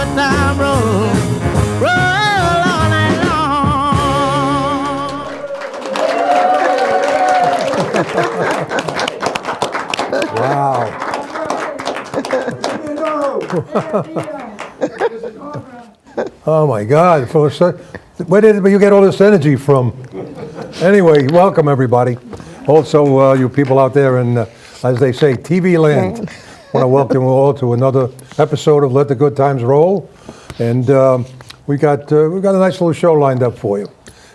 good time roll, roll all night long. Wow. Oh my God! Where did you get all this energy from? Anyway, welcome everybody. Also, you people out there in, as they say, TV land. I want to welcome you all to another episode of Let the Good Times Roll, and we got a nice little show lined up for you.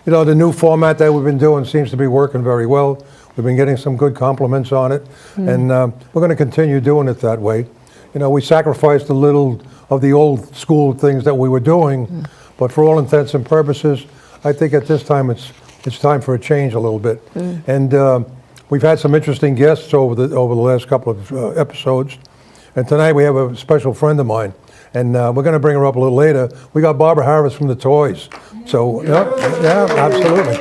You know, the new format that we've been doing seems to be working very well. We've been getting some good compliments on it, and we're going to continue doing it that way. You know, we sacrificed a little of the old school things that we were doing, but for all intents and purposes, I think at this time it's time for a change a little bit. And we've had some interesting guests over the last couple of episodes, and tonight we have a special friend of mine, and we're going to bring her up a little later. We got Barbara Harris from the Toys, so yeah, absolutely.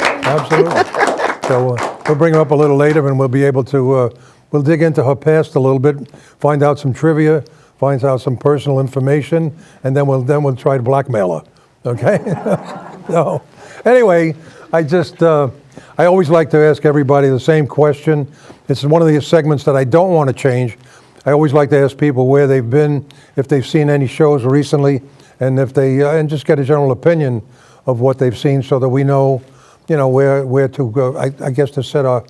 So we'll bring her up a little later, and we'll be able to. We'll dig into her past a little bit, find out some trivia, find out some personal information, and then we'll try to blackmail her. Okay? So, anyway, I always like to ask everybody the same question. It's one of the segments that I don't want to change. I always like to ask people where they've been, if they've seen any shows recently, and if they and just get a general opinion of what they've seen, so that we know, you know, where to go. I guess to set our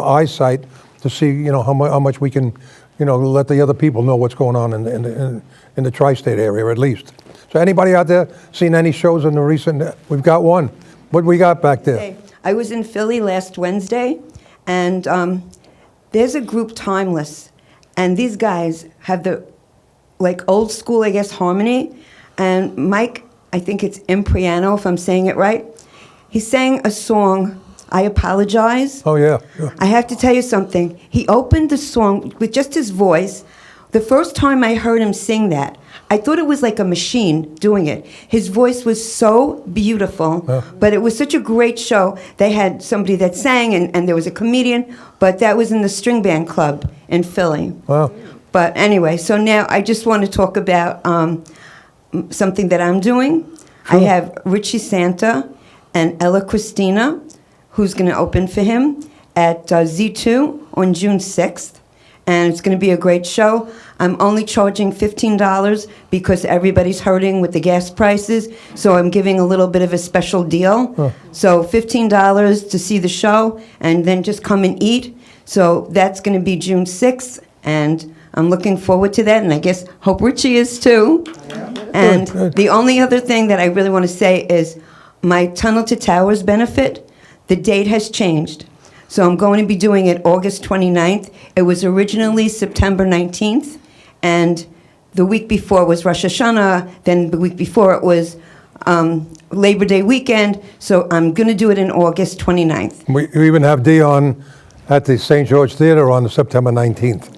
eyesight to see, you know, how much we can, you know, let the other people know what's going on in the tri-state area at least. So anybody out there seen any shows in the recent? We've got one. What do we got back there? Hey, I was in Philly last Wednesday, and there's a group, Timeless, and these guys have the old school, I guess, harmony. And Mike, I think it's Impriano, if I'm saying it right. He sang a song, I Apologize. Oh, yeah. I have to tell you something. He opened the song with just his voice. The first time I heard him sing that, I thought it was like a machine doing it. His voice was so beautiful, but it was such a great show. They had somebody that sang, and there was a comedian, but that was in the String Band Club in Philly. Wow. But anyway, so now I just want to talk about something that I'm doing. Sure. I have Richie Santa and Ella Christina, who's going to open for him at Z2 on June 6th. And it's going to be a great show. I'm only charging $15 because everybody's hurting with the gas prices. So I'm giving a little bit of a special deal. So $15 to see the show, and then just come and eat. So that's going to be June 6th. And I'm looking forward to that. And I guess hope Richie is too. And the only other thing that I really want to say is my Tunnel to Towers benefit. The date has changed. So I'm going to be doing it August 29th. It was originally September 19th, and the week before was Rosh Hashanah, then the week before it was Labor Day weekend, so I'm going to do it in August 29th. We even have Dion at the St. George Theater on September 19th.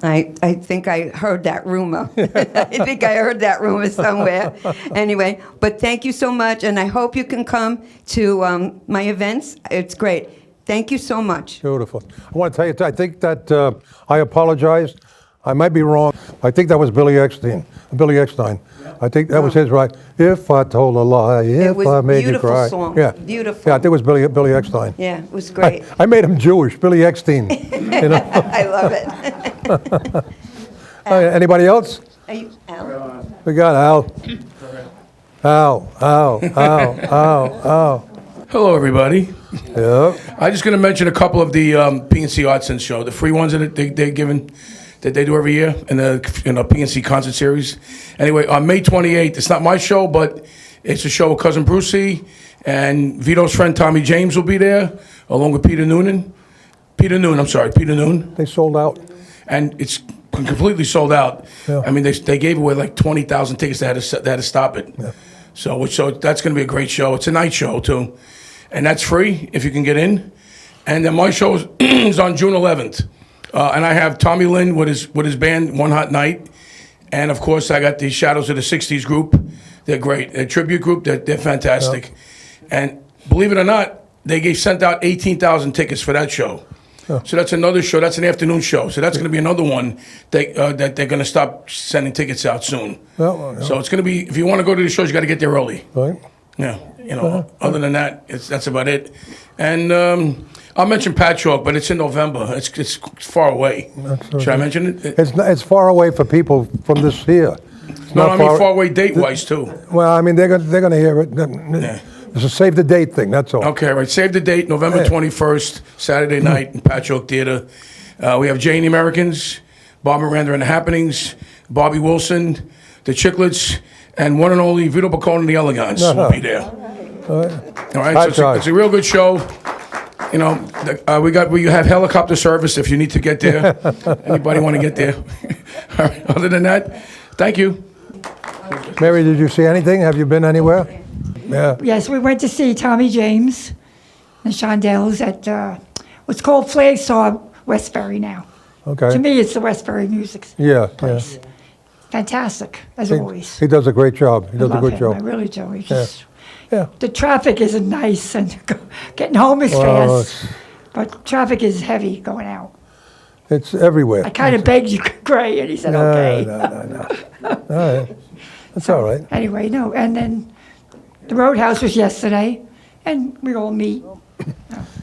I think I heard that rumor. I think I heard that rumor somewhere. Anyway, but thank you so much, and I hope you can come to my events. It's great. Thank you so much. Beautiful. I want to tell you, I think that I Apologize. I might be wrong. I think that was Billy Eckstein. I think that was his, right? If I told a lie, if I made you cry. Beautiful song. Yeah. Beautiful. Yeah, I think it was Billy Eckstein. Yeah, it was great. I made him Jewish, Billy Eckstein. You know? I love it. Anybody else? Are you Al? We got Al. Al. Hello, everybody. Yeah. I'm just going to mention a couple of the PNC Arts and Show, the free ones that they're giving, that they do every year in the PNC concert series. Anyway, on May 28th, it's not my show, but it's a show with Cousin Brucey, and Vito's friend Tommy James will be there, along with Peter Noonan. Peter Noon. They sold out. And it's completely sold out. Yeah. I mean, they gave away like 20,000 tickets. They had to stop it. Yeah. So that's going to be a great show. It's a night show, too. And that's free if you can get in. And then my show is on June 11th. And I have Tommy Lynn with his band, One Hot Night. And, of course, I got the Shadows of the 60s group. They're great. They're a tribute group. They're fantastic. Yeah. And believe it or not, they sent out 18,000 tickets for that show. So that's another show. That's an afternoon show. So that's going to be another one that they're going to stop sending tickets out soon. Yeah. So it's going to be, if you want to go to the shows, you got to get there early. Right. Yeah. Other than that, that's about it. And I'll mention Patchogue, but it's in November. It's far away. Should I mention it? It's far away for people from this here. No, I mean far away date-wise, too. Well, I mean, they're going to hear it. It's a save the date thing, that's all. Okay, right. Save the date, November 21st, Saturday night in Patchogue Theater. We have Jay and the Americans, Bob Miranda and the Happenings, Bobby Wilson, the Chicklets, and one and only Vito Picone and the Elegants will be there. All right, so it's a real good show. We have helicopter service if you need to get there. Anybody want to get there? All right. Other than that, thank you. Mary, did you see anything? Have you been anywhere? Yeah. Yes, we went to see Tommy James and Shondells at what's called Flagstar Westbury now. Okay. To me, it's the Westbury Music place. Yeah. Fantastic, as always. He does a great job. He does a good job. I really do. Yeah. The traffic isn't nice, and getting home is fast. But traffic is heavy going out. It's everywhere. I kind of begged you, Gray, and he said, okay. No. All right. That's all right. Anyway, no. And then the Roadhouse was yesterday, and we all meet. You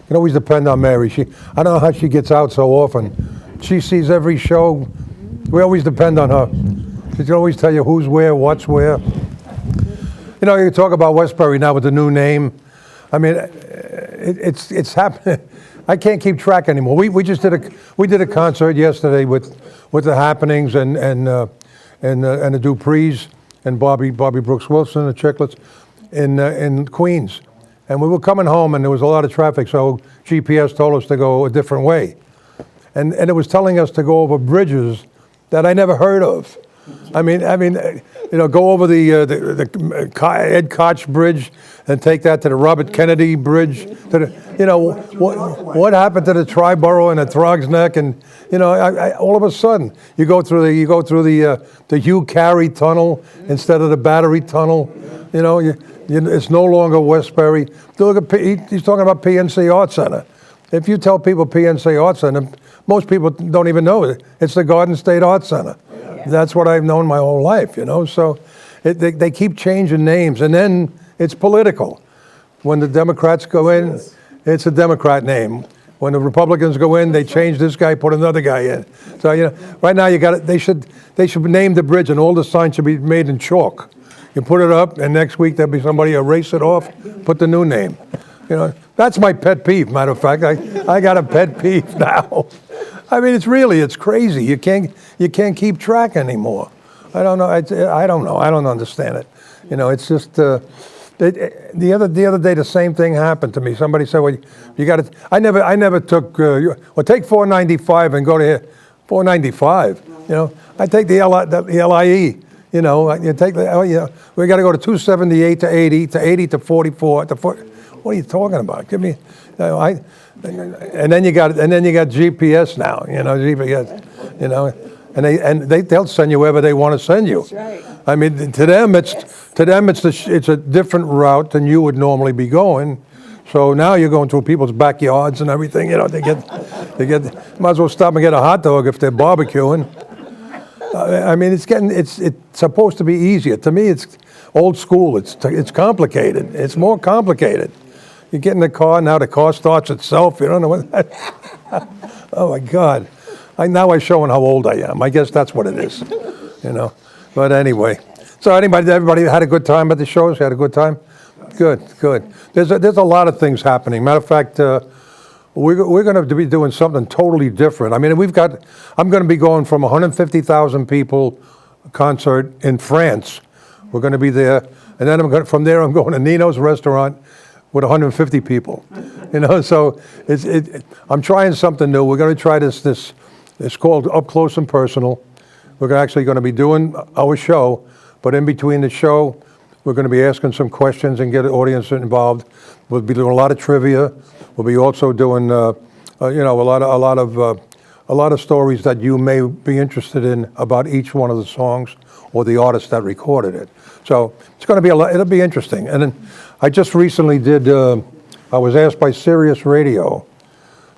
can always depend on Mary. I don't know how she gets out so often. She sees every show. We always depend on her. She can always tell you who's where, what's where. You talk about Westbury now with the new name. I mean, it's happening. I can't keep track anymore. We just did a concert yesterday with the Happenings and the Duprees and Bobby Brooks Wilson, the Chicklets, in Queens. And we were coming home, and there was a lot of traffic, so GPS told us to go a different way. And it was telling us to go over bridges that I never heard of. I mean, go over the Ed Koch Bridge and take that to the Robert Kennedy Bridge. What happened to the Triborough and the Throgs Neck? And all of a sudden, you go through the Hugh Carey Tunnel instead of the Battery Tunnel. It's no longer Westbury. Look at he's talking about PNC Art Center. If you tell people PNC Art Center, most people don't even know it. It's the Garden State Art Center. That's what I've known my whole life, So they keep changing names, and then it's political. When the Democrats go in, it's a Democrat name. When the Republicans go in, they change this guy, put another guy in. So right now they should name the bridge, and all the signs should be made in chalk. You put it up, and next week there'll be somebody erase it off, put the new name. That's my pet peeve. Matter of fact, I got a pet peeve now. I mean, it's crazy. You can't keep track anymore. I don't know. I don't know. I don't understand it. It's just the other day the same thing happened to me. Somebody said, "Well, you got to." I never took. Take 495 and go to here. 495. I take the LIE. You take we got to go to 278 to 80 to 80 to 44 to 40. What are you talking about? Give me, and then you got GPS now. GPS. And they'll send you wherever they want to send you. That's right. I mean, to them it's a different route than you would normally be going. So now you're going through people's backyards and everything. They get might as well stop and get a hot dog if they're barbecuing. I mean, it's supposed to be easier. To me, it's old school. It's complicated. It's more complicated. You get in the car, now the car starts itself. You don't know what. Oh my God! Now I'm showing how old I am. I guess that's what it is. But anyway, so everybody had a good time at the shows. Had a good time. Good. There's a lot of things happening. Matter of fact, we're going to be doing something totally different. I mean, I'm going to be going from 150,000 people concert in France. We're going to be there, and then from there I'm going to Nino's restaurant with 150 people. So I'm trying something new. We're going to try this. It's called Up Close and Personal. We're actually going to be doing our show, but in between the show, we're going to be asking some questions and get the audience involved. We'll be doing a lot of trivia. We'll be also doing, a lot of stories that you may be interested in about each one of the songs or the artist that recorded it. So it's going to be it'll be interesting. And then I just recently I was asked by Sirius Radio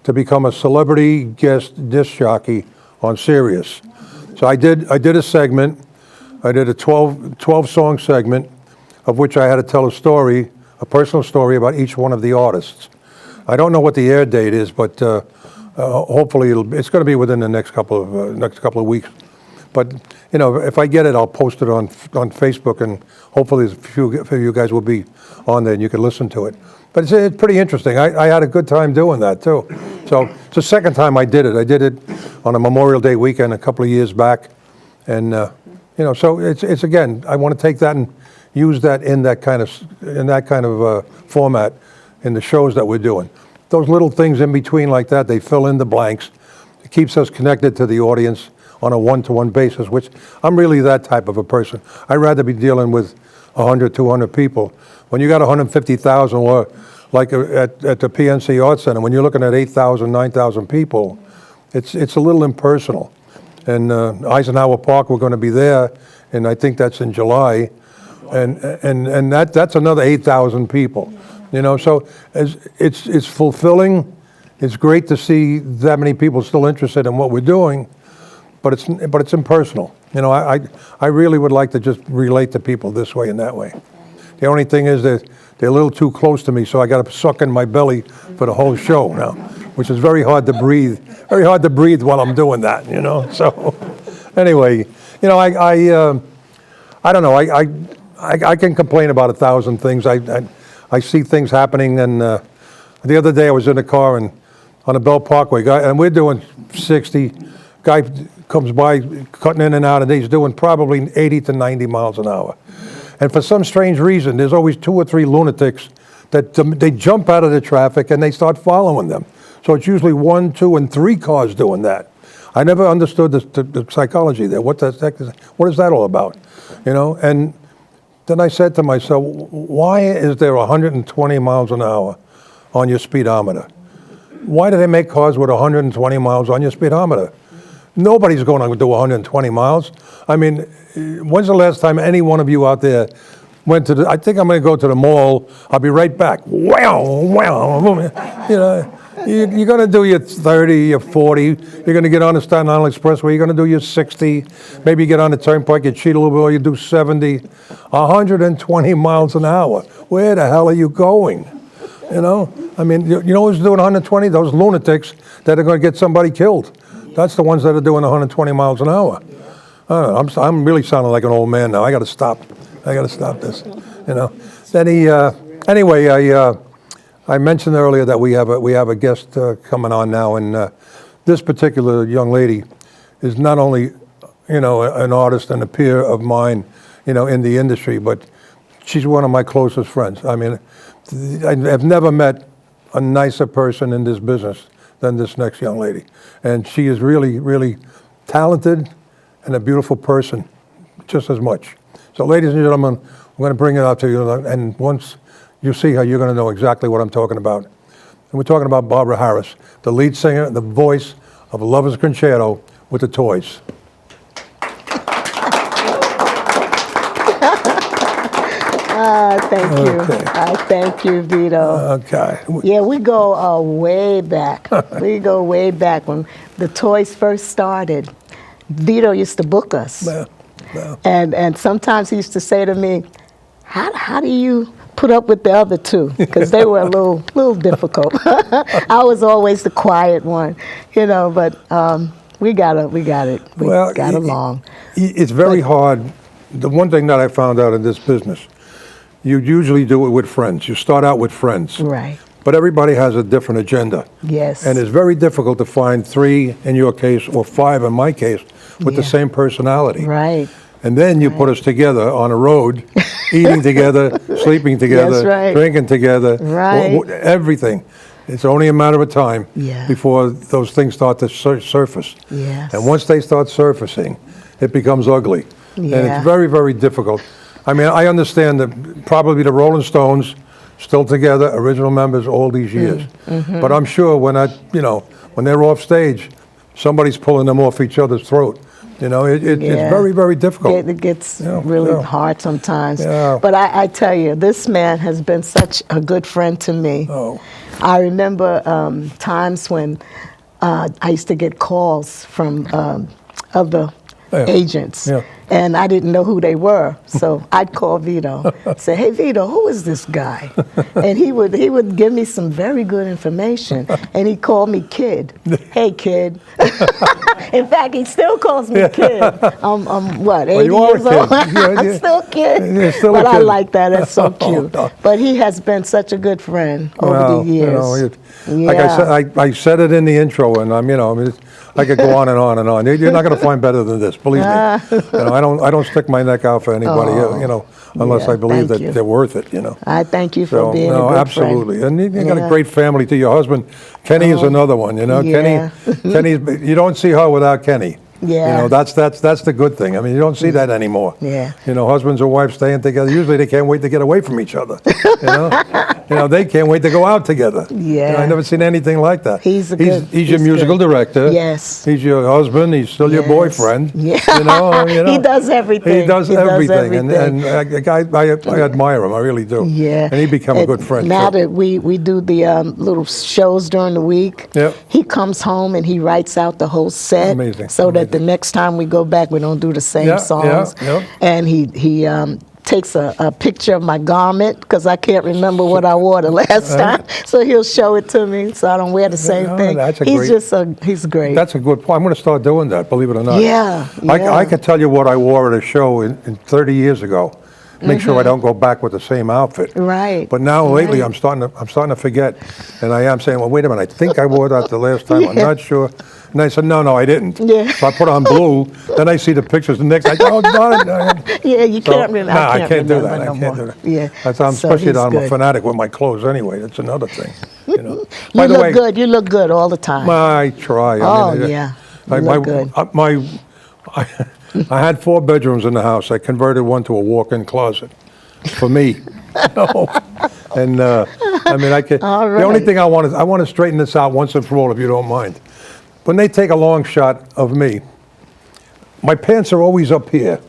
to become a celebrity guest disc jockey on Sirius. So I did a segment. I did a 12-song segment, of which I had to tell a personal story about each one of the artists. I don't know what the air date is, but hopefully it's going to be within the next couple of weeks. But if I get it, I'll post it on Facebook, and hopefully a few of you guys will be on there and you can listen to it. But it's pretty interesting. I had a good time doing that too. So it's the second time I did it. I did it on a Memorial Day weekend a couple of years back, and so it's again, I want to take that and use that in that kind of format in the shows that we're doing. Those little things in between like that, they fill in the blanks. It keeps us connected to the audience on a one-to-one basis, which I'm really that type of a person. I'd rather be dealing with 100, 200 people. When you got 150,000, or like at the PNC Arts Center, when you're looking at 8,000, 9,000 people, it's a little impersonal. And Eisenhower Park, we're going to be there, and I think that's in July, and that's another 8,000 people. So it's fulfilling. It's great to see that many people still interested in what we're doing, but it's impersonal. I really would like to just relate to people this way and that way. The only thing is that they're a little too close to me, so I got to suck in my belly for the whole show now, which is very hard to breathe. Very hard to breathe while I'm doing that. So anyway, I don't know. I can complain about 1,000 things. I see things happening, and the other day I was in a car and on the Bell Parkway, and we're doing 60. Guy comes by, cutting in and out, and he's doing probably 80 to 90 miles an hour. And for some strange reason, there's always 2 or 3 lunatics that they jump out of the traffic and they start following them. So it's usually 1, 2, and 3 cars doing that. I never understood the psychology there. What is that all about? And then I said to myself, why is there 120 miles an hour on your speedometer? Why do they make cars with 120 miles on your speedometer? Nobody's going to do 120 miles. I mean, when's the last time any one of you out there went to I think I'm going to go to the mall. I'll be right back. Wow. You're going to do your 30, your 40. You're going to get on the Staten Island Expressway. You're going to do your 60. Maybe you get on the turnpike, you cheat a little bit, or you do 70. 120 miles an hour. Where the hell are you going? I mean, you know who's doing 120? Those lunatics that are going to get somebody killed. That's the ones that are doing 120 miles an hour. I don't know, I'm really sounding like an old man now. I got to stop. I got to stop this. Then anyway, I mentioned earlier that we have a guest coming on now, and this particular young lady is not only an artist and a peer of mine, in the industry, but she's one of my closest friends. I mean, I've never met a nicer person in this business than this next young lady. And she is really, really talented and a beautiful person, just as much. So ladies and gentlemen, I'm going to bring it out to you, and once you see her, you're going to know exactly what I'm talking about. And we're talking about Barbara Harris, the lead singer and the voice of Lover's Concerto with the Toys. Thank you. Okay. Thank you, Vito. Okay. Yeah, we go way back. We go way back when the Toys first started. Vito used to book us. Yeah. And sometimes he used to say to me, how do you put up with the other two? Because they were a little difficult. I was always the quiet one, but we got it. We got along. It's very hard. The one thing that I found out in this business, you usually do it with friends. You start out with friends. Right. But everybody has a different agenda. Yes. And it's very difficult to find 3 in your case, or 5 in my case, with the same personality. Right. And then you put us together on a road, eating together, sleeping together, That's right. drinking together, Right. Everything. It's only a matter of time before those things start to surface. Yes. And once they start surfacing, it becomes ugly. Yeah. And it's very, very difficult. I mean, I understand that probably the Rolling Stones, still together, original members all these years. Mm-hmm. But I'm sure when they're off stage, somebody's pulling them off each other's throat. It's very, very difficult. It gets really hard sometimes. Yeah. But I tell you, this man has been such a good friend to me. Oh. I remember times when I used to get calls from other agents, and I didn't know who they were. So I'd call Vito, say, "Hey Vito, who is this guy?" And he would give me some very good information. And he called me Kid. "Hey Kid." In fact, he still calls me Kid. I'm what, 80 you are a years old? kid. I'm still a kid. You're still a But I kid. like that. That's so cute. No. But he has been such a good friend over the years. Like I said, I said it in the intro, and I could go on and on and on. You're not going to find better than this, believe me. I don't stick my neck out for anybody, unless I believe thank that you. they're worth it, I thank you for So, being no, a good absolutely. friend. And you got a Yeah. great family to your husband. Kenny is another one, Yeah. Kenny's, you don't see her without Kenny. Yeah. That's the good thing. I mean, you don't see that anymore. Yeah. Husbands and wives staying together. Usually they can't wait to get away from each other. They can't wait to go out together. Yeah. I've never seen anything like that. He's your musical good. director. Yes. He's your husband. He's still your Yes. boyfriend. Yeah. He does everything. He does everything. And I admire him. I really do. Yeah. And he become a good friend. Now too. that we do the little shows during the week, Yep. he comes home and he writes out the whole set. Amazing. So that the next time we go back, we don't do the same Yeah, songs. yeah. And he takes a picture of my garment because I can't remember what I wore the last time. So he'll show it to me so I don't wear the same Oh, thing. that's a He's great. That's a good point. I'm going to start doing that, believe it or not. Yeah, I yeah. could tell you what I wore at a show in 30 years ago. Make sure I don't go back with the same outfit. Right. But now lately Right. I'm starting to forget. And I am saying, well, wait a minute, I think I wore that the last time. I'm not sure. And I said, no, I didn't. Yeah. So I put on blue. Then I see the pictures the next. I go, oh, darn it. Yeah, you can't remember. No, I can't do remember that. no I can't more. do that. Yeah. I'm So especially he's that I'm a good. fanatic with my clothes anyway. That's another thing. You By the look way, good. You look good all the time. I try. Oh, yeah. You look good. I had 4 bedrooms in the house. I converted one to a walk-in closet for me. And I can. All The only right. thing I want to straighten this out once and for all, if you don't mind. When they take a long shot of me, my pants are always up here.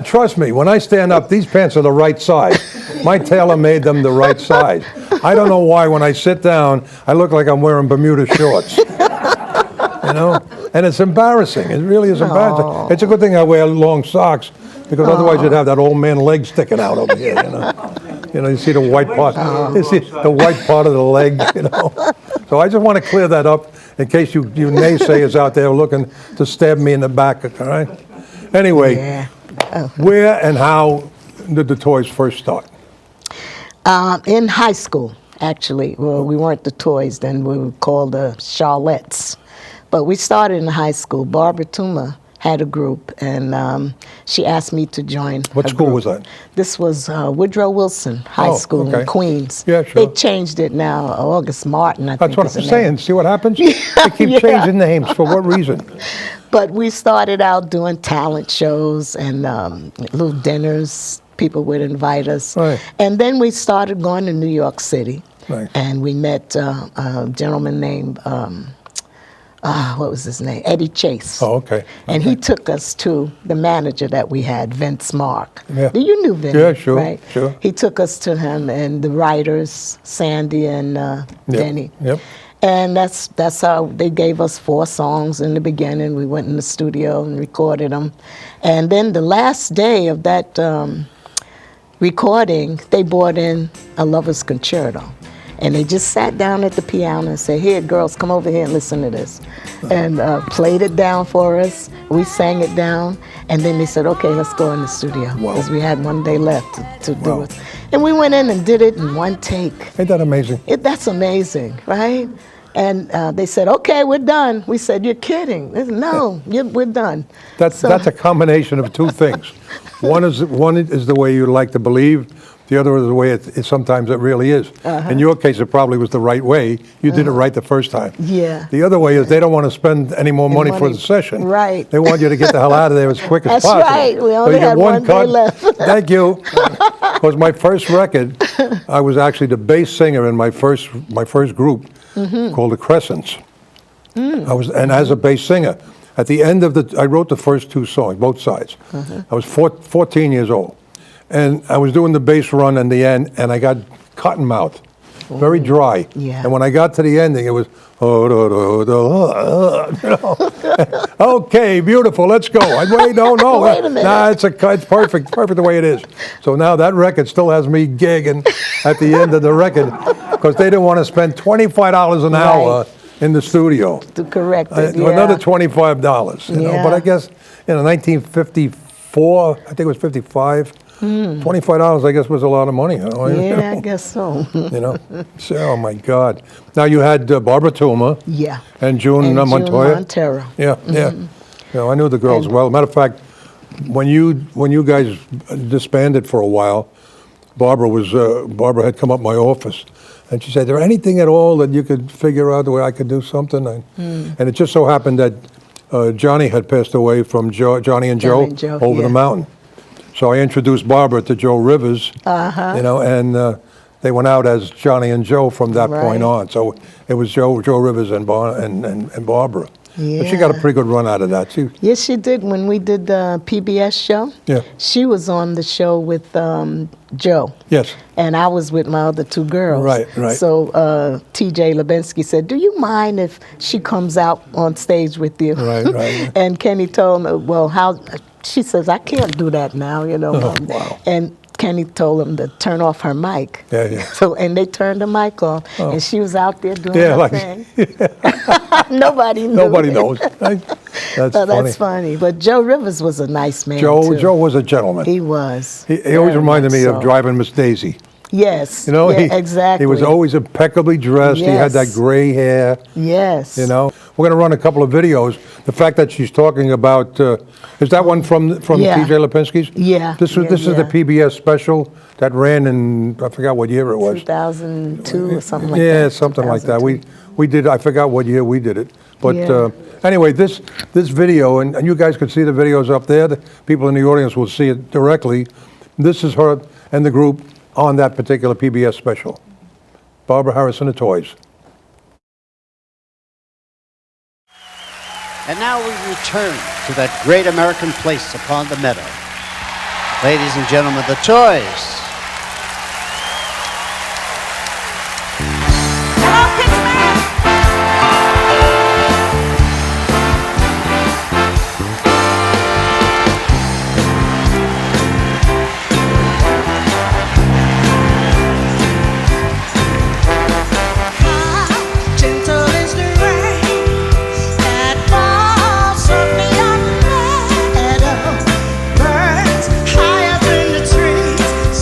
Trust me, when I stand up, these pants are the right size. My tailor made them the right size. I don't know why when I sit down, I look like I'm wearing Bermuda shorts. And it's embarrassing. It really is embarrassing. It's a good thing I wear long socks because otherwise you'd have that old man leg sticking out over here. You see the white part. You see the white part of the leg. So I just want to clear that up in case you naysayers out there looking to stab me in the back. All right. Anyway, Yeah. where and how did the toys first start? In high school, actually. Well, we weren't the toys then. We were called the Charlettes. But we started in high school. Barbara Tuma had a group, and she asked me to join What her school group. was that? This was Woodrow Wilson High Oh, School okay. in Queens. Yeah, sure. They changed it now. August Martin, I That's think what is I'm the saying. name. See what happens? They keep Yeah. changing names. For what reason? But we started out doing talent shows and little dinners. People would invite us. Right. And then we started going to New York City. Right. And we met a gentleman named, what was his name? Eddie Chase. Oh, okay. And he took us to the manager that we had, Vince Mark. Yeah. You knew Vince, Yeah, sure, right? sure. He took us to him and the writers, Sandy and Denny. Yep. And that's how they gave us 4 songs in the beginning. We went in the studio and recorded them. And then the last day of that recording, they brought in a lover's concerto. And they just sat down at the piano and said, "Here, girls, come over here and listen to this." And played it down for us. We sang it down. And then they said, "Okay, let's go in the studio." Wow. Because we had one day left to do Wow. it. And we went in and did it in one take. Ain't that amazing? That's amazing, right? And they said, "Okay, we're done." We said, "You're kidding." They said, "No, we're done." That's a combination of 2 things. One is the way you like to believe. The other is the way sometimes it really is. In your case, it probably was the right way. You did it right the first time. Yeah. The other way is they don't want to spend any more money for money. the session. Right. They want you to get the hell out of there as quick as That's possible. right. We So only you get had one day cut. left. Thank you. Because my first record, I was actually the bass singer in my first group called the Crescents. And as a bass singer, at the end of I wrote the first 2 songs, both sides. I was 14 years old. And I was doing the bass run in the end, and I got cotton mouth. very dry. Yeah. And when I got to the ending, it was, you know. Okay, beautiful, let's go. Wait, no. Wait a minute. Nah, it's perfect the way it is. So now that record still has me gigging at the end of the record because they didn't want to spend $25 an hour in the studio. To correct it, Another $25, you know. Yeah. But I guess, 1954, I think it was 55, $25, I guess, was a lot of money. You know? Yeah, I guess so. You know, so, oh my God! Now you had Barbara Tuma, Yeah. and June And June Montoya. Montero. Yeah. You know, I knew the girls well. Matter of fact, when you guys disbanded for a while, Barbara had come up my office, and she said, "Is there anything at all that you could figure out where I could do something?" And it just so happened that Johnny had passed away from Johnny and Joe, over the mountain. So I introduced Barbara to Joe Rivers, you know, and they went out as Johnny and Joe from that point on. So it was Joe Rivers and Barbara. Yeah. But she got a pretty good run out of that. Yes, she did. When we did the PBS show, she was on the show with Joe. Yes. And I was with my other two girls. Right. So T.J. Levinsky said, "Do you mind if she comes out on stage with you?" Right. And Kenny told me, "Well, how?" She says, "I can't do that now, you know." Wow. And Kenny told him to turn off her mic. Yeah. So, and they turned the mic off, and she was out there doing her thing. Nobody knew. Nobody knows. Right? That's So funny. that's funny. But Joe Rivers was a nice man, Joe too. Joe was a gentleman. He was. He always Very reminded much me of so. Driving Miss Daisy. Yes. You know, exactly. He was always impeccably dressed. He had that Yes. gray hair. Yes. You know, we're going to run a couple of videos. The fact that she's talking about is that one from Yeah. T.J. Lepinsky's? Yeah. This is the PBS special that ran in, I forgot what year it was. 2002 or something like that. Yeah, something like that. We did. I forgot what year we did it. But Yeah. anyway, this video, and you guys can see the videos up there. The people in the audience will see it directly. This is her and the group on that particular PBS special. Barbara Harris and the Toys. And now we return to that great American place upon the meadow. Ladies and gentlemen, the Toys. Gentle is the rain that falls softly on the meadow. Birds high up in the trees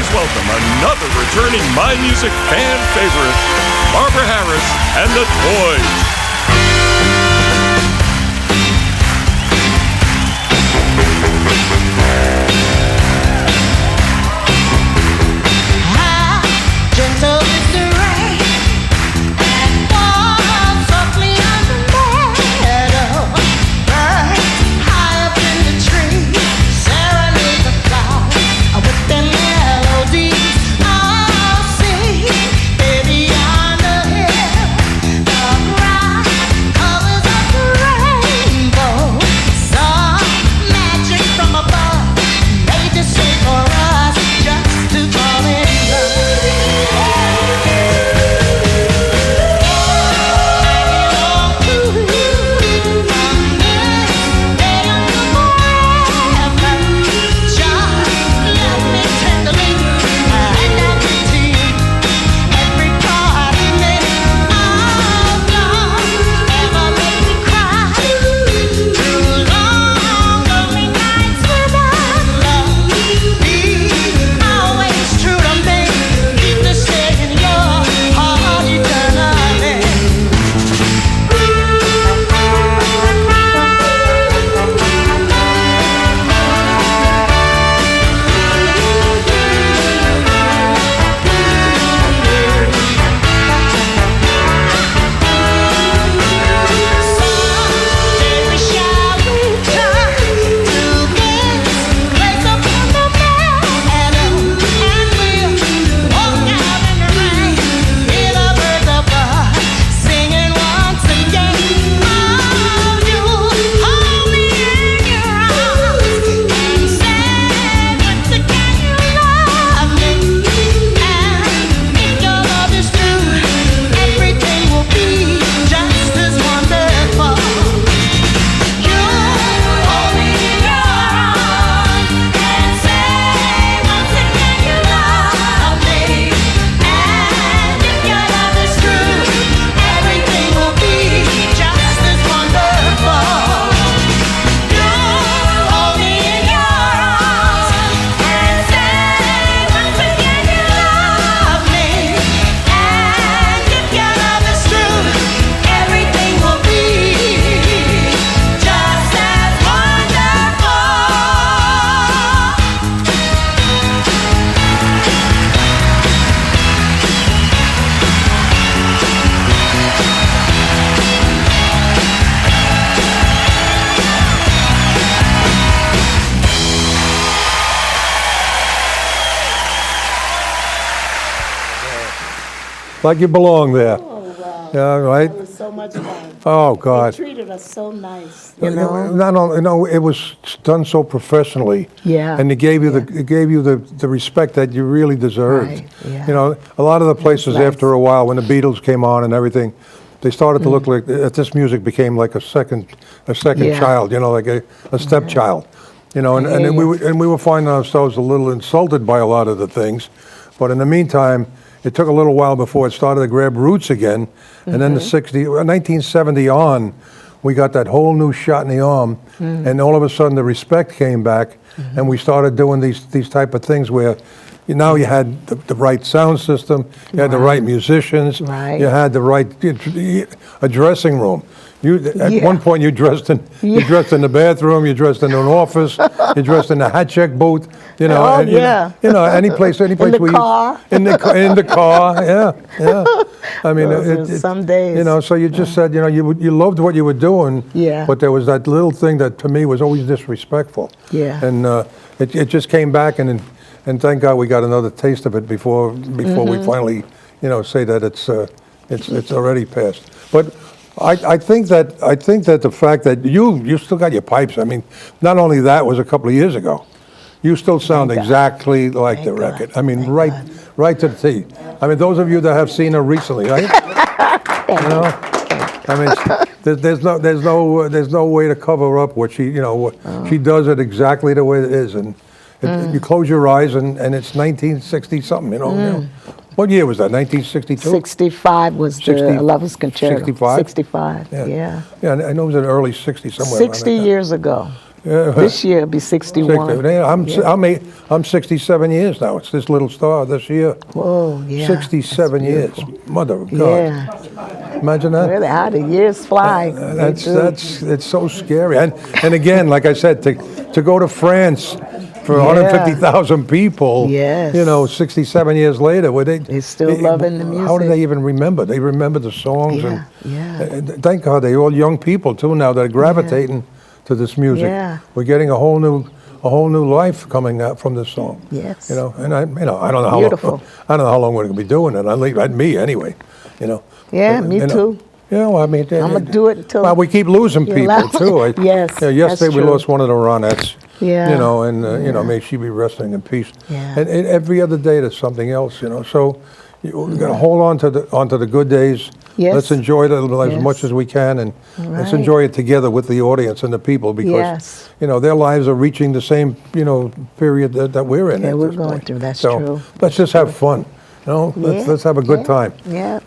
Please welcome another returning My Music fan favorite, Barbara Harris and the Toys. How gentle is the rain that falls softly on the meadow. Birds high up in the tree serenade the flowers with their melodies. I'll sing, baby, on the hill. The bright colors of the rainbow. Some magic from above made this way for us just to fall in love. I belong to you from this day until forever. Just love me tenderly, and I'll give to you every part of me. I'll ever make me cry. Too long, lonely nights without love. Be always true to me. Keep the stay in your heart eternally. Someday we shall return to this place upon the meadow, and we'll walk out in the rain, hear the birds above singing once again. Oh, you'll hold me in your arms and say once again you love me, and if your love is true, everything will be just as wonderful. You'll hold me in your arms and say once again you love me, and if your love is true, everything will be just as wonderful. You'll hold me in your arms and say once again you love me, and if your love is true, everything will be just as wonderful. Like you belong there. Oh, wow. Yeah, right? It was so much fun. Oh, They God. treated us so nice, you know? Not only, no, it was done so professionally. Yeah, And it gave you the respect that you really deserved. Right, yeah. You know, a lot of the places nice. after a while, when the Beatles came on and everything, they started to look like this music became like a second Yeah. child. You know, like a stepchild. You know, and then we were finding ourselves a little insulted by a lot of the things, but in the meantime, it took a little while before it started to grab roots again, and then 1970 on, we got that whole new shot in the arm, and all of a sudden the respect came back, and we started doing these type of things where now you had the right sound system, you had the right musicians, Right. you had the right a dressing room. At Yeah. one point you dressed in the bathroom, you dressed in an office, you dressed in the hat check booth, you know, Oh, and, yeah. you know, any place the where you car. in the car, yeah. I mean, Those were some days. you know, so you just said, you know, you loved what you were doing, Yeah. but there was that little thing that to me was always disrespectful. Yeah. And it just came back, and thank God we got another taste of it before we finally, you know, say that it's already passed. But I think that the fact that you still got your pipes. I mean, not only that was a couple of years ago. You still sound Thank God. exactly like the Thank God. record. I mean, Thank right, God. right to the T. I mean, those of you that have seen her recently, right? You know, I mean, there's no way to cover up what she, you know, what she does it exactly the way it is, and you close your eyes and it's 1960 something. You know. What year was that? 1962. 65 was the 60 11th Concerto. 65? 65, yeah. Yeah, I know it was in early 60s somewhere. around 60 that time. years ago. This year it'll be 61. I'm 67 years now. It's this little star this year. Whoa, yeah. 67 that's years. beautiful. Mother of God. Yeah. Imagine that. Really, how the years fly. It's so scary. And again, like I said, to go to France for 150,000 people, Yes. 67 years later, were They're still loving the How do music. they even remember? They remember the songs. Yeah. And thank God they're all young people too now that are gravitating to this music. Yeah. We're getting a whole new life coming out from this song. Yes. And I don't know how Beautiful. long, I don't know how long we're going to be doing it. Me anyway. Yeah, me too. Yeah, well, I mean, I'm gonna do it until. well, we keep losing you people allow- too. Yes, Yesterday that's we true. lost one of the Ronettes. Yeah. And may she be resting in peace. Yeah. And every other day there's something else. So we got to hold on to the good days. Yes. Let's enjoy it as Yes. much as we can, and let's Right. enjoy it together with the audience and the people because Yes. their lives are reaching the same period that we're in. Yeah, at we're this going point. through, that's so true. Let's just have fun. Let's have a good time. Yeah.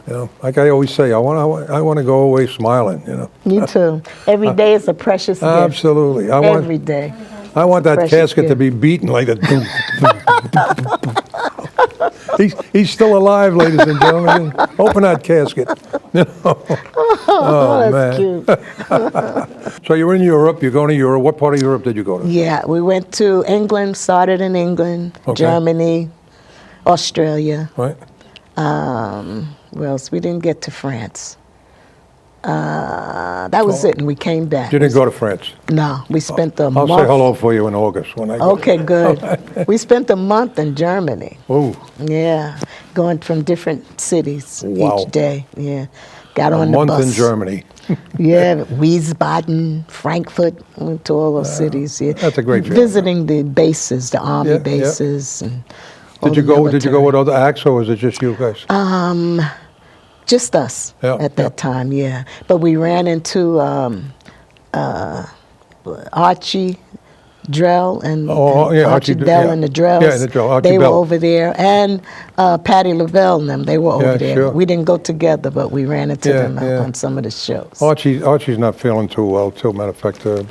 Like I always say, I want to go away smiling. Me too. Every day is a precious gift. Absolutely. Every day. I want that Precious casket to gift. be beaten like a. He's still alive, ladies and gentlemen. Open that casket. Oh, that's man. cute. So you're in Europe. You're going to Europe. What part of Europe did you go to? Yeah, we went to England, started in England, Okay. Germany, Australia. Right. Where else? We didn't get to France. That was it, and we came back. You didn't go to France. No, we spent a I'll month. say hello for you in August when I go. Okay, good. We spent a month in Germany. Oh, Yeah, going from different cities Wow. each day. Yeah, got a on the month bus. in Germany. Yeah, Wiesbaden, Frankfurt, went to all those cities. Yeah, that's a great trip. Visiting the bases, the army Yeah, yeah. bases, and all Did you the go? Did you go military. with other acts, or was it just you guys? Just us Yeah, at that time, yeah. But we ran into Archie Drell and Archie Bell and the Drells. Yeah, the Drell, Archie they Bell. were over there, and Patti LaBelle and them. They were over Yeah, there. sure. We didn't go together, but we ran into Yeah, them yeah. on some of the shows. Archie's not feeling too well, too. Matter of fact, I've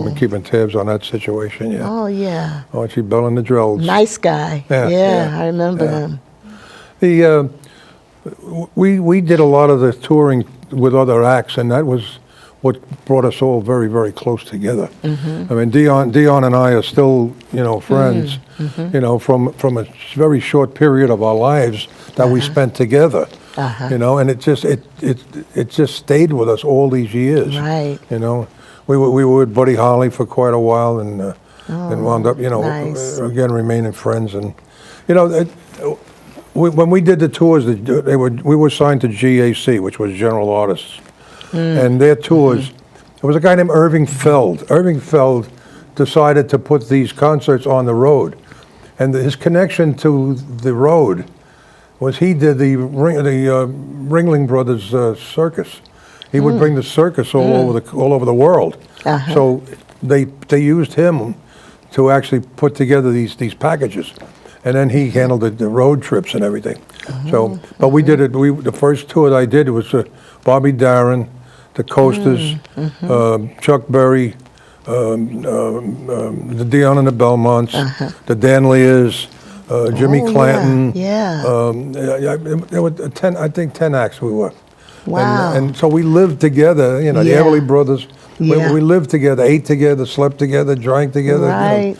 been keeping tabs on that situation. Yeah. Oh yeah, Archie Bell and the Drells. nice guy. Yeah, yeah, I remember yeah. him. The we did a lot of the touring with other acts, and that was what brought us all very, very close together. I mean, Dion and I are still, friends. From a very short period of our lives that we spent together. And it just stayed with us all these years. Right. We were with Buddy Holly for quite a while, and wound up, nice. again remaining friends. And when we did the tours, we were signed to GAC, which was General Artists, and their tours. There was a guy named Irving Feld. Irving Feld decided to put these concerts on the road, and his connection to the road was he did the Ringling Brothers circus. He would bring the circus all over the world. So they used him to actually put together these packages, and then he handled the road trips and everything. So, but we did it. The first tour that I did was Bobby Darin, the Coasters, Chuck Berry, the Dion and the Belmonts, the Dan Lears, Jimmy Oh, Clanton. yeah. There were 10 acts we were. Wow. And so we lived together, the Yeah. Everly Brothers. Yeah. We lived together, ate together, slept together, drank together. Right.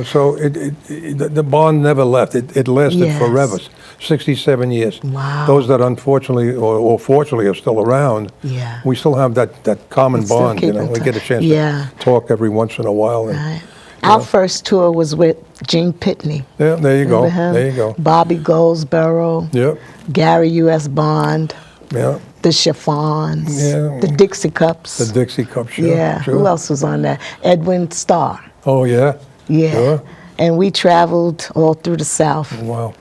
So the bond never left. It lasted Yes. forever, 67 years. Wow. Those that unfortunately or fortunately are still around, Yeah. we still have that common Still bond. keep in We get a touch. chance Yeah. to talk every once in a while. And, Right. Our first tour was with Gene Pitney. Yeah, there you go. Remember him? There you go. Bobby Goldsboro, Yep. Gary U.S. Bond, Yeah. the Chiffons, Yeah. the Dixie Cups. The Dixie Cup show. yeah. Sure. Who else was on that? Edwin Starr. Oh yeah. Yeah. Sure. And we traveled all through the South Wow.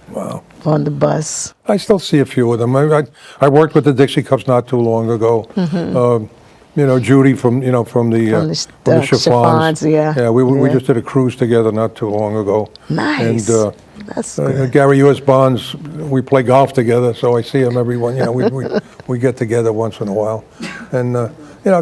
on the bus. I still see a few of them. I worked with the Dixie Cups not too long ago. Judy from the From the Chiffons. Chiffons, yeah. Yeah, we Yeah. just did a cruise together not too long ago. Nice. And That's good. Gary U.S. Bonds, we play golf together, so I see him everyone. We get together once in a while, and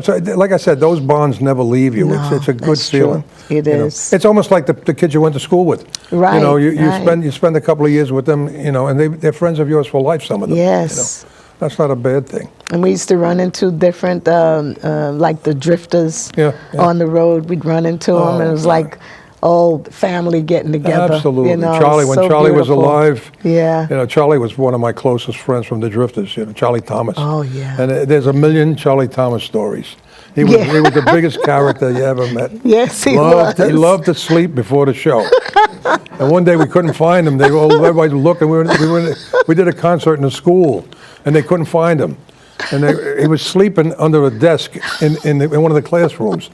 so like I said, those bonds never leave you. No, It's a good that's feeling. true. It is. It's almost like the kids you went to school with. Right, You spend a couple of years with them, and they're friends of yours for life. Some of them. Yes. That's not a bad thing. And we used to run into different, like the drifters Yeah. on the road. We'd run into them, and it was like old family getting together. Absolutely. Charlie, When Charlie was alive, Yeah. Charlie was one of my closest friends from the Drifters, Charlie Thomas. Oh, yeah. And there's a million Charlie Thomas stories. He was, Yeah. he was the biggest character you ever met. Yes, he He was. loved to sleep before the show. And one day we couldn't find him. Everybody looked, and we did a concert in a school, and they couldn't find him. And he was sleeping under a desk in one of the classrooms.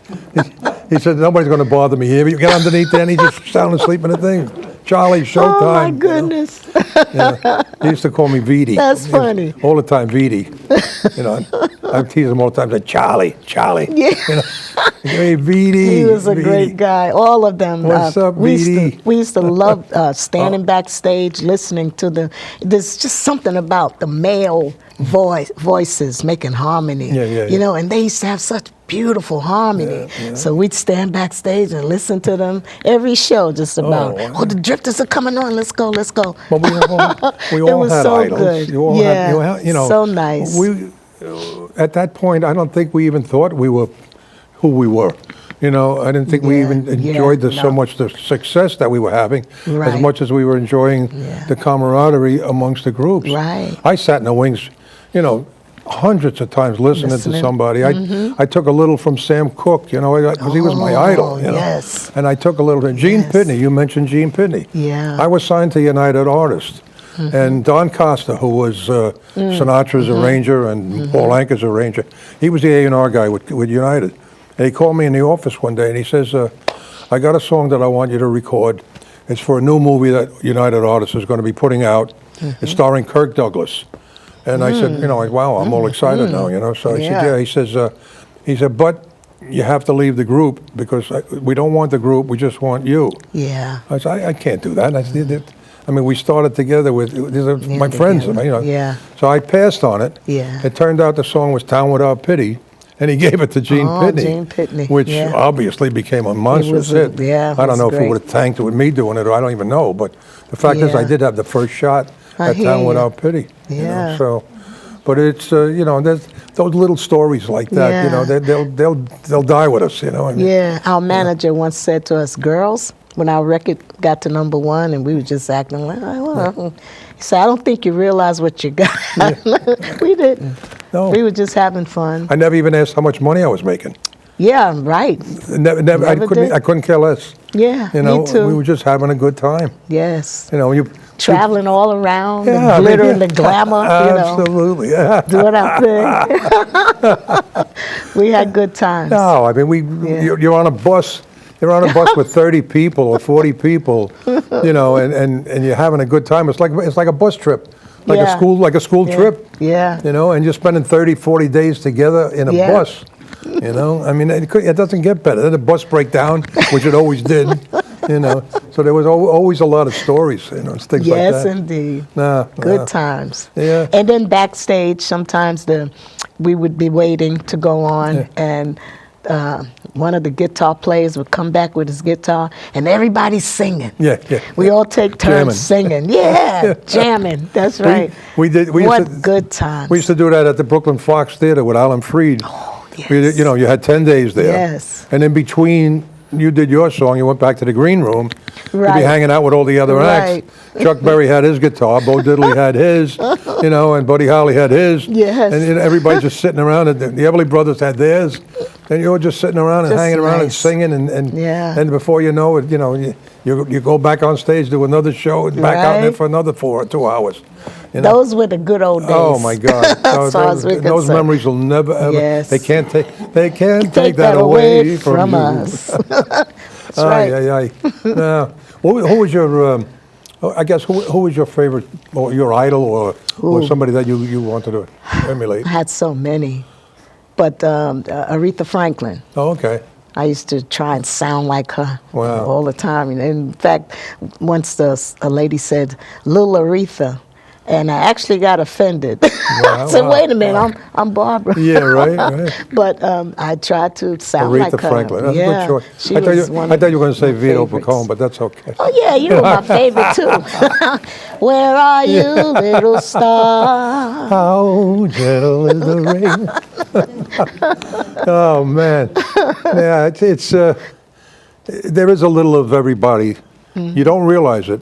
He said, "Nobody's going to bother me here. You get underneath there," and he just sound asleep in the thing. Charlie, showtime. Oh, my goodness. He used to call me Vidi. That's funny. All the time, Vidi. I tease him all the time. Say, Charlie. Yeah. Hey, Vidi. He was a Vidi. great guy. All of them. What's up, Vidi? We used to love standing backstage, listening to there's just something about the male voices making harmony. Yeah. And they used to have such beautiful harmony. Yeah. So we'd stand backstage and listen to them every show just about, wow. the drifters are coming on, let's go. But we It all was had so idols. good. You all Yeah, had, so nice. We, at that point, I don't think we even thought we were who we were. I didn't think we Yeah, even yeah, enjoyed so no. much the success that we were having as Right. much as we were enjoying Yeah. the camaraderie amongst the groups. Right. I sat in the wings, hundreds of times listening to Listening. somebody. I took a little from Sam Cooke, because he was my idol. Yes. And I took a little from Gene Yes. Pitney. You mentioned Gene Pitney. Yeah. I was signed to United Artists. And Don Costa, who was Sinatra's arranger and Paul Anka's arranger, he was the A&R guy with United. And he called me in the office one day and he says, I got a song that I want you to record. It's for a new movie that United Artists is going to be putting out. It's starring Kirk Douglas. And I said, wow, I'm all excited now, So I said, yeah. He said, but you have to leave the group because we don't want the group, we just want you. Yeah. I said, I can't do that. We started together with these are my friends. Yeah. So I passed on it. Yeah. It turned out the song was "Town Without Pity," and he gave it to Gene Pitney. Gene Pitney, which yeah. obviously became a monstrous was a- hit. yeah, I don't it know was if it great. would have tanked it with me doing it, or I don't even know. But the fact is, I Yeah. did have the first shot I at hear "Town you. Without Pity." Yeah. But it's there's those little stories like that. Yeah. They'll die with us. Yeah, our manager once said to us, girls, when our record got to #1 and we were just acting like, he said, I don't think you realize what you got. We didn't. No. We were just having fun. I never even asked how much money I was making. Yeah, right. Never, Never did? I couldn't care less. Yeah, me too. We were just having a good time. Yes. Traveling Traveling all around, Yeah, the I mean, glitter yeah. and the glamour, Absolutely. Yeah. doing our thing. We had good times. No, I mean, Yeah. you're on a bus. You're on a bus with 30 people or 40 people, and you're having a good time. It's like a bus trip, like Yeah. a school Yeah. trip. Yeah. And you're spending 30, 40 days together in a Yeah. bus. It doesn't get better. Then the bus break down, which it always did. So there was always a lot of stories, and things like that. Yes, indeed. Nah, Good nah. times. Yeah. And then backstage, sometimes we would be waiting to go on, Yeah. and one of the guitar players would come back with his guitar, and everybody's singing. Yeah. We all take turns Jamming. singing. Yeah, jamming. That's right. We did. We What used to, good times. We used to do that at the Brooklyn Fox Theater with Alan Freed. Oh, yes. You had 10 days there. Yes. And in between, you did your song, you went back to the green room. You'd be Right. hanging out with all the other Right. acts. Chuck Berry had his guitar, Bo Diddley had his, and Buddy Holly had his. Yes. And everybody just sitting around, and the Everly Brothers had theirs. And you were just sitting around and Just hanging around and nice. singing, and Yeah. and before you know it, you go back on stage, do another show, and back out there Right. for another 2 hours. Those were the good old days. Oh my God! As far as we're those concerned. memories will never ever. Yes. They can't take that away from you. us. That's right. Aye. No. Who was your? I guess who was your favorite, or your idol, or somebody that you wanted to emulate? I had so many. But Aretha Franklin. Oh, okay. I used to try and sound like her Wow. all the time. And in fact, once a lady said, "Little Aretha," and I actually got offended. I said, wow, "Wait a minute, I'm Barbara." Yeah, right. But I tried to sound like Aretha her. Franklin. That's yeah, a good choice. she I thought was you, one I of thought you were going to say my Vito favorites. Picone, but that's okay. Oh yeah, you were my favorite too. Where are you, little star? How gentle is the rain. Oh man, yeah, it's there is a little of everybody. You don't realize it,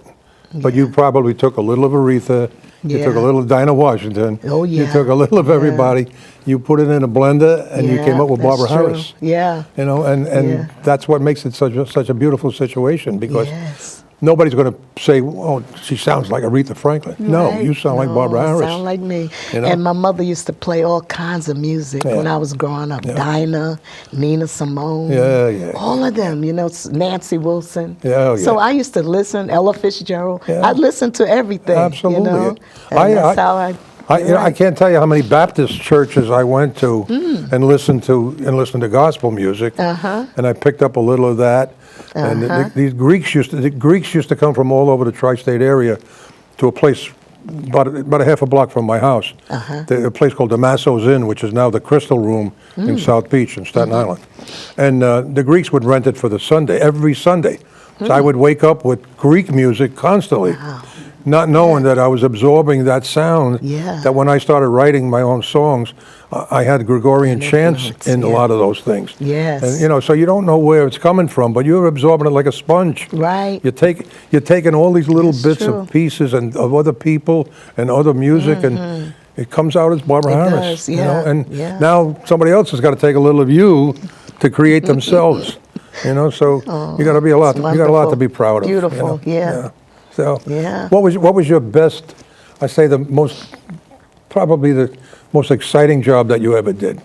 but you probably took a little of Aretha. You took a Yeah. little of Dinah Washington. Oh, You yeah. took a little of everybody. You put it in a blender, and you came Yeah, up with that's Barbara true. Harris. Yeah. You know, and Yeah. that's what makes it such a beautiful situation because Yes. nobody's going to say, "Oh, she sounds like Aretha Franklin." No, Right. you sound like No, Barbara Harris. Sound like me. You know? And my mother used to play all kinds of music Yeah. when I was growing up. Dinah, Nina Simone. Yeah, yeah. All of them, Nancy Wilson. Yeah, oh, So yeah. I used to listen, Ella Fitzgerald. Yeah. I'd listen to everything. Absolutely. You know? And I- that's I- how I. You know, I can't tell you how many Baptist churches I went to and listened to gospel music, and I picked up a little of that. And these Greeks used to come from all over the tri-state area to a place about a half a block from my house, a place called Damasco's Inn, which is now the Crystal Room in South Beach in Staten Island. And the Greeks would rent it for the Sunday, every Sunday. So I would wake up with Greek music constantly. Not knowing that I was absorbing that sound, Yeah. that when I started writing my own songs, I had Gregorian chants influence, in a yeah. lot of those things. Yes. And so you don't know where it's coming from, but you're absorbing it like a sponge. Right. You're taking all these little That's bits true. of pieces and of other people and other music, and it comes out as Barbara It Harris. does, You know, yeah, and yeah. now somebody else has got to take a little of you to create themselves. You know, so you got to be a lot. it's You got a lot to wonderful. be proud of. you know? Beautiful, yeah. So, Yeah. what was your best? I say probably the most exciting job that you ever did.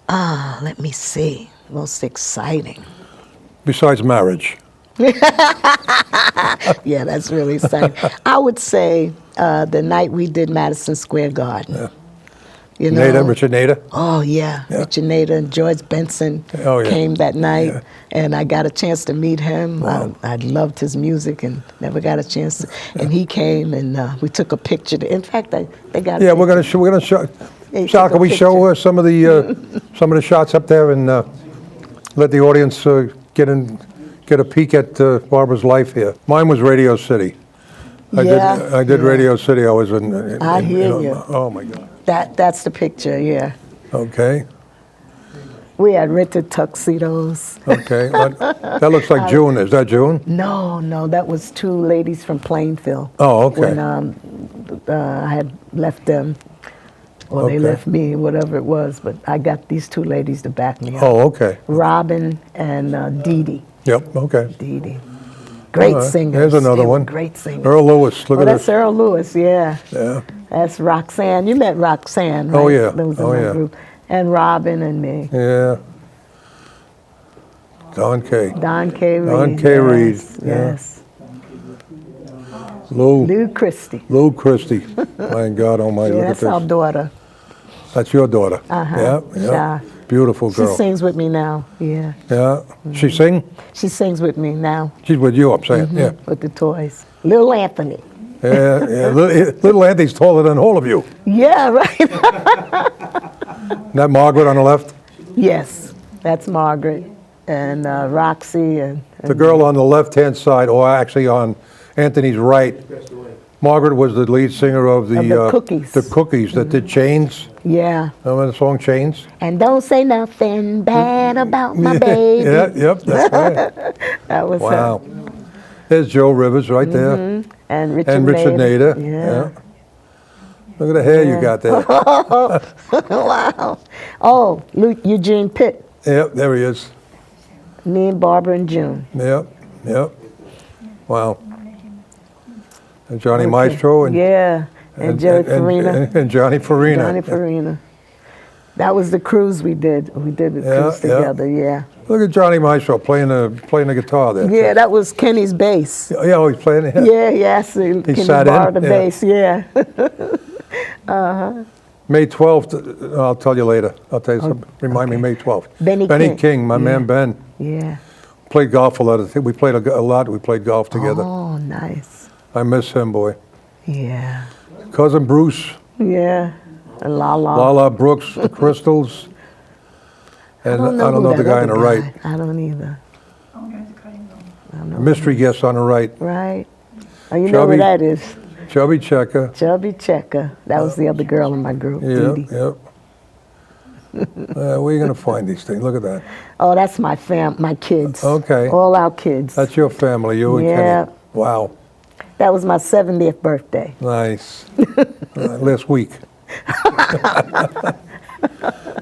Let me see. Most exciting. Besides marriage. Yeah, that's really exciting. I would say the night we did Madison Square Garden. You know, Richard Nader. Oh yeah, Richard Nader and George Benson Oh, yeah. came that night, Yeah. and I got a chance to meet him. Wow. I loved his music and never got a chance to. And he came and we took a picture. In fact, they got. Yeah, we're gonna show. Yeah, you Sal, took a can we show picture. some of the shots up there and let the audience get a peek at Barbara's life here? Mine was Radio City. I did yeah. Radio City. I was in. I hear you. Oh my God. That's the picture. Yeah, Okay. we had rented tuxedos. Okay. That looks like June. Is that June? No, that was two ladies from Plainfield. Oh, okay. When I had left them, or they Okay. left me, whatever it was. But I got these two ladies to back me up. Oh, okay. Robin and Dee Dee. Yep. Okay. Dee Dee. Great All right. singers. Here's another They were one. Great singers. Earl Lewis. Look Oh, at that's this. Earl Lewis, yeah. Yeah. That's Roxanne. You met Roxanne, right? Oh, yeah. That was in Oh, my yeah. group. And Robin and me. Yeah. Don K. Don K. Reed. Don K. Reed, Yes, yeah. yes. Lou Lou Christie. Christie. My God Almighty, Yeah, look at that's our this. daughter. That's your daughter. Uh-huh. Yeah. Yeah. Beautiful She girl. sings with me now, yeah. Yeah. She sing? She sings with me now She's with you, I'm saying. Yeah. with the toys. Little Anthony. Yeah. Little Andy's taller than all of you. Yeah, right. That Margaret on the left? Yes, that's Margaret and Roxy and The girl on the left-hand side, or actually on Anthony's right. Margaret was the lead singer of the Cookies. The Cookies that did Chains. yeah. Remember the song Chains? And don't say nothing bad about my baby. Yeah, yep, that's right. That was Wow. her. There's Joe Rivers right there. And Richard And Richard Nader. Yeah. Look at the hair you got there. Wow. Oh, Eugene Pitt. Yep, there he is. Me and Barbara and June. Yep. Wow. And Johnny Maestro and Yeah. And Jerry Farina. and Johnny Farina. Johnny Farina. That was the cruise we did. We did the Yeah, cruise yeah. together, yeah. Look at Johnny Maestro playing the guitar there. Yeah, that was Kenny's bass. Yeah, oh, he's playing it. Yeah, yes. Kenny sat in? borrowed the Yeah. bass, yeah. May 12th, I'll tell you later. I'll tell you something. Remind me, May 12th. Benny King, King. my man Ben. Yeah. Played golf a lot. I think we played a lot. We played golf together. Oh, nice. I miss him, boy. Yeah. Cousin Bruce, Yeah. And Lala. Lala Brooks, the Crystals, and I don't who know the that guy on other the right. guy. I don't either. Mystery guest on the right. Right. Oh, you know who Chubby. that is? Chubby Checker. Chubby Checker. That was the other girl in my group. Yep, Dee Dee. yep. Where are you going to find these things? Look at that. Oh, that's my my kids. Okay. All our kids. That's your family, you and Yeah. Kenny. Wow. That was my 70th birthday. Nice. Last week.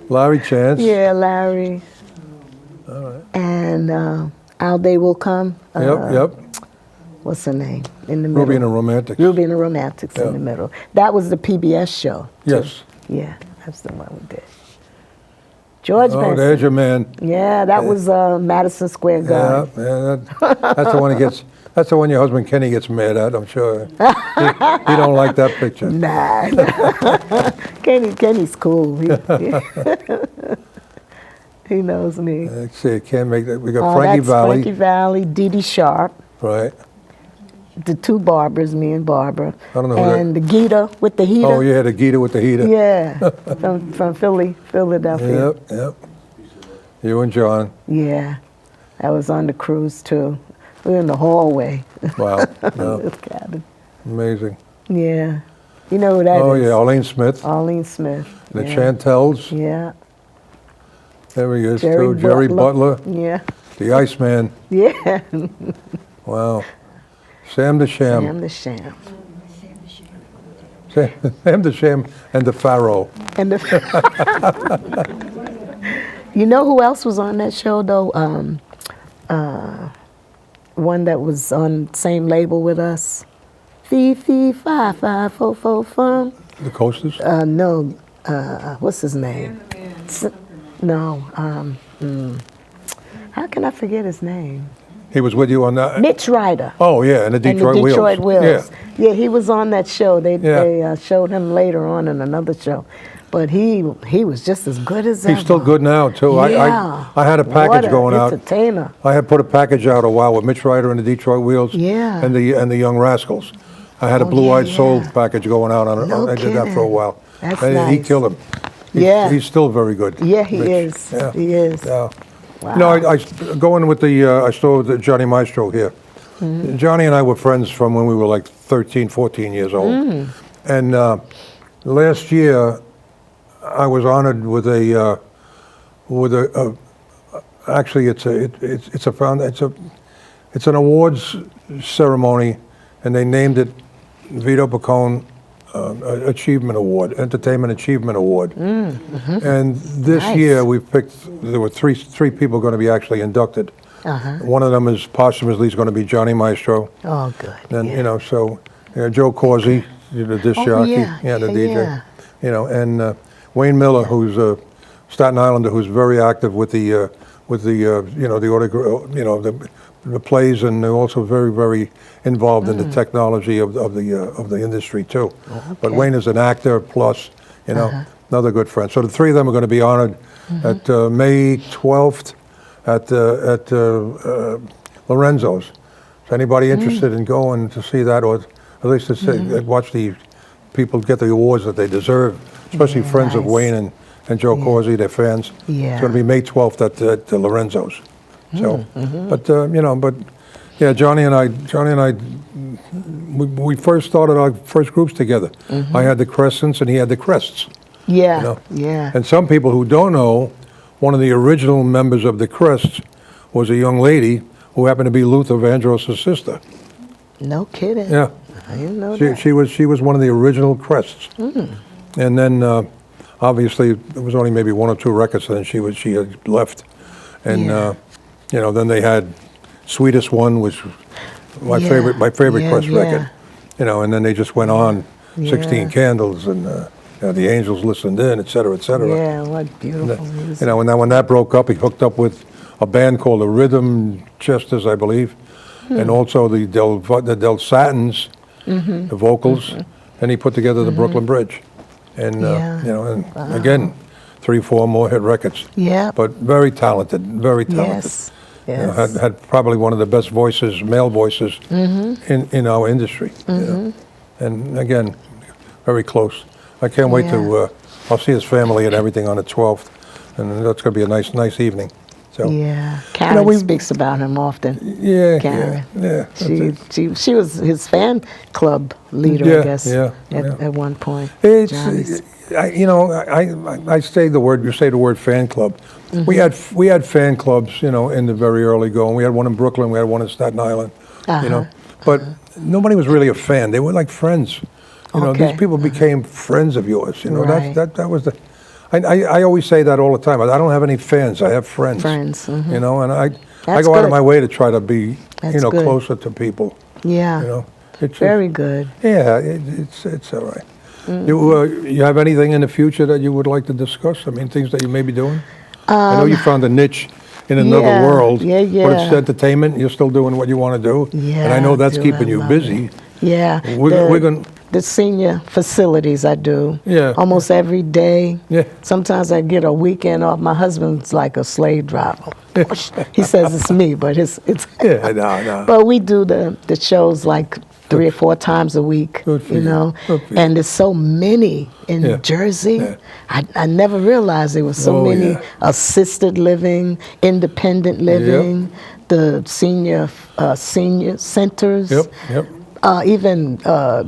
Larry Chance. Yeah, Larry. All right. And Our Day Will Come. Yep. What's her name? In the middle. Ruby and the Romantics. Ruby and the Romantics Yeah. in the middle. That was the PBS show. Yes. Yeah, that's the one we did. George Oh, Benson. there's your man. Yeah, that was Madison Square Yeah, Garden. that's the one he gets. That's the one your husband Kenny gets mad at. I'm sure. He don't like that picture. Nah. Kenny's cool. He knows me. Let's see. Can't make that. We got Oh, Frankie that's Valli. Frankie Valli, Dee Dee Sharp, Right. the two Barbers, me and Barbara. I don't know who that- And the Gita with the heater. Oh yeah, the Gita with the heater. Yeah, from Philadelphia. Yep. You and John. Yeah, I was on the cruise too. We were in the hallway. Wow. Yeah. This cabin. Amazing. Yeah, you know who that is? Oh yeah, Arlene Smith. Arlene Smith. The yeah. Chantels. Yeah. There he is too. Jerry Butler. Yeah. The Iceman. Yeah. Wow. Sam the Sham. Sam the Sham. Sam the Sham and the Pharaoh. And the You know who else was on that show though? One that was on the same label with us. Fee, fee, fi, fi, fo, fo, fum. The Coasters. No, what's his name? No, how can I forget his name? He was with you on that. Mitch Ryder. Oh yeah, and the Detroit Wheels. Detroit Wheels. Yeah. Yeah, he was on that show. They Yeah. showed him later on in another show, but he was just as good as ever. He's still good now too. Yeah. I had a package What a going out. entertainer. I had put a package out a while with Mitch Ryder and the Detroit Wheels. Yeah. And the Young Rascals. I had a Oh, Blue Eyed yeah, Soul yeah. package going out on it. No I did that for a kidding. while. That's and He nice. killed him. Yeah. He's still very good. Yeah, he Mitch. is. Yeah. He is. Yeah. Wow. You know, I going with I still with Johnny Maestro here. Mm-hmm. Johnny and I were friends from when we were like 13, 14 years old. Mm. And last year, I was honored with actually it's an awards ceremony, and they named it Vito Picone Achievement Award, Entertainment Achievement Award. And this Nice. year we picked, there were three people going to be actually inducted. Uh-huh. One of them is posthumously going to be Johnny Maestro. Oh, good. And, yeah. you know, so Joe Corsi, the disc Oh, jockey, yeah, the yeah, DJ. yeah. You know, and Wayne Miller, who's a Staten Islander, who's very active with the you know, the plays, and also very, very involved in the technology of the industry too. But Wayne is an actor plus, you know, another good friend. So the three of them are going to be honored at May 12th at Lorenzo's. Is anybody interested in going to see that, or at least to see, watch the people get the awards that they deserve, especially friends of nice. Wayne and Joe Corsi, their fans. Yeah. It's going to be May 12th at Lorenzo's. So, but you know, but yeah, Johnny and I, we first started our first groups together. I had the Crescents and he had the Crests. Yeah, You know? yeah. And some people who don't know, one of the original members of the Crests was a young lady who happened to be Luther Vandross' sister. No kidding. Yeah. I didn't know She, that. she was one of the original Crests. And then obviously there was only maybe one or two records, and then she had left. And you know, then they had Sweetest One, which my Yeah. favorite Yeah, Crest yeah. record. You know, and then they just went on 16 Yeah. Candles, and the Angels Listened In, et cetera, et cetera. Yeah, what beautiful music. You know, when that broke up, he hooked up with a band called the Rhythm Chesters, I believe, and also the Del Satins, the vocals, and he put together the Brooklyn Bridge. And Yeah. you know, and again, 3, 4 more hit records. Yeah. But very talented, very talented. Yes. You know, Yes. had probably one of the best voices, male voices, in our industry. You know. And again, very close. I can't wait Yeah. to. I'll see his family and everything on the 12th, and that's going to be a nice evening. So Yeah. Karen we- speaks about him often. yeah, Karen. yeah. She was his fan club leader, Yeah, I guess, yeah, at one point. It's, Johnny's. I say the word. You say the word fan club. Mm-hmm. We had fan clubs, you know, in the very early going. We had one in Brooklyn. We had one in Staten Island. You know, but nobody was really a fan. They were like friends. You know, Okay. these people became friends of yours. You know, Right. that was the. I always say that all the time. I don't have any fans. I have friends. Friends, mhm. You know, and I That's go out of good. my way to try to be, That's you know, good. closer to people. Yeah. You know, it's Very good. yeah, it's all right. You have anything in the future that you would like to discuss? I mean, things that you may be doing? I know you found a niche in another yeah, world, yeah, but it's yeah. entertainment. You're still doing what you want to do, Yeah, and I know that's I do. keeping I you love busy. Yeah. We're gonna. The senior facilities I do. Yeah. Almost every day. Yeah. Sometimes I get a weekend off. My husband's like a slave driver. He says it's me, but it's Yeah, no. But we do the shows like 3 or 4 times a week, Good for you you. know. Good for you. And there's so many in Yeah. Jersey. Yeah. I never realized there was so Oh, many yeah. assisted living, independent living, the senior centers. Yep. Even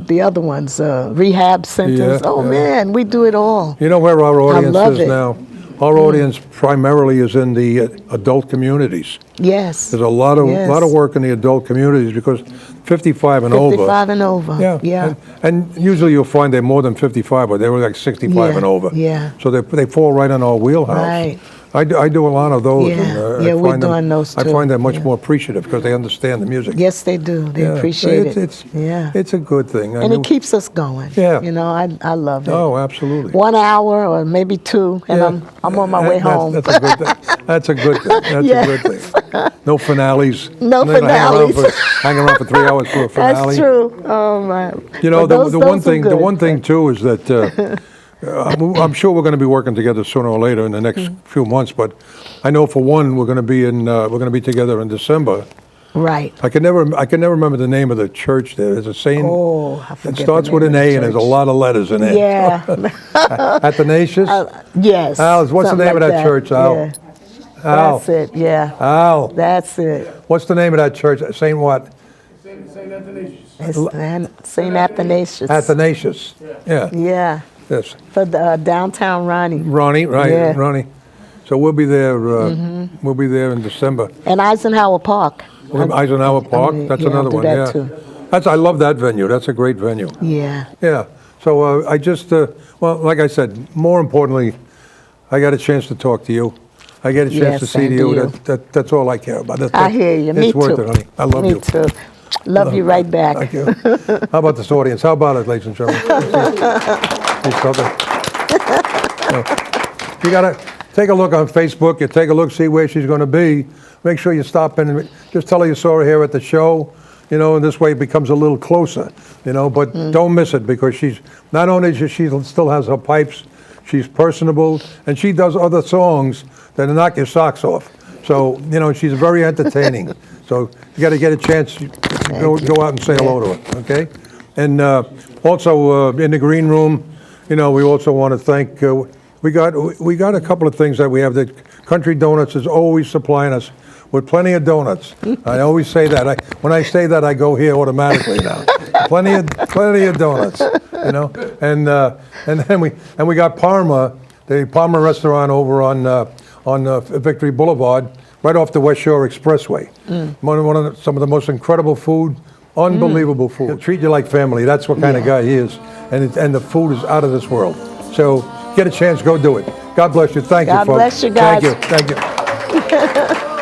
the other ones, rehab centers. Yeah, Oh yeah. man, we do it all. You know where our audience love is it. now? Our audience primarily is in the adult communities. Yes. There's a lot of Yes. work in the adult communities because 55 and over. 55 and over. Yeah, Yeah. And usually you'll find they're more than 55, but they were like 65 Yeah, and over. yeah. So they fall right in our wheelhouse. Right. I do a lot of those. Yeah, and, yeah, I we're find them- doing those I too, find them much yeah. more appreciative because they understand the music. Yes, they do. They Yeah, appreciate it. It's, Yeah. It's a good thing. I And mean, it keeps us going. Yeah. You know, I love it. Oh, absolutely. 1 hour or maybe 2, and Yeah. I'm on my way home. That's a good thing. That's a good thing. That's Yes. a good thing. No finales. No You're not finales. Hanging around for 3 hours for a finale. That's true. Oh my. You know, But the those one are thing, the good. one thing too is that I'm sure we're going to be working together sooner or later in the next few months. But I know for one, we're going to be together in December. Right. I can never remember the name of the church there. There's a saying. Oh, I forget It starts the with name an of the A and there's a church. lot of letters in it. Yeah. Athanasius. Yes. Al, what's the something name of like that church, Al? Yeah. Al. That's it. Yeah. Al. That's it. What's the name of that church? Saint what? It's St. Athanasius. Athanasius. Yeah. Yeah. Yes. For the downtown Ronnie. Ronnie, right? Yeah. Ronnie. So we'll be there. We'll be there in December. And Eisenhower Park. Eisenhower Park. mean, That's yeah, I'll another do one. that Yeah. too. I love that venue. That's a great venue. Yeah. Yeah. So I just well, like I said, more importantly, I got a chance to talk to you. I get a chance Yes, to see same to you. you. That's all I care about. I hear you. It's Me worth too. it, honey. I love Me you. too. Love you right back. Thank you. How about this audience? How about it, ladies and gentlemen? See something? You gotta take a look on Facebook. You take a look, see where she's going to be. Make sure you stop in and just tell her you saw her here at the show. You know, and this way it becomes a little closer. You know, but don't miss it because she's not only does she still has her pipes, she's personable, and she does other songs that knock your socks off. So you know, she's very entertaining. So you got to get a chance. Go out and say hello to her, okay? And also in the green room, you know, we also want to thank. We got a couple of things that we have. That Country Donuts is always supplying us with plenty of donuts. I always say that. When I say that, I go here automatically now. plenty of donuts, you know. And then we got Parma, the Parma restaurant over on Victory Boulevard, right off the West Shore Expressway. Some of the most incredible food, unbelievable food. He'll treat you like family. That's what kind of guy he is. And the food is out of this world. So get a chance, go do it. God bless you. Thank you, God folks. bless you, guys. Thank you.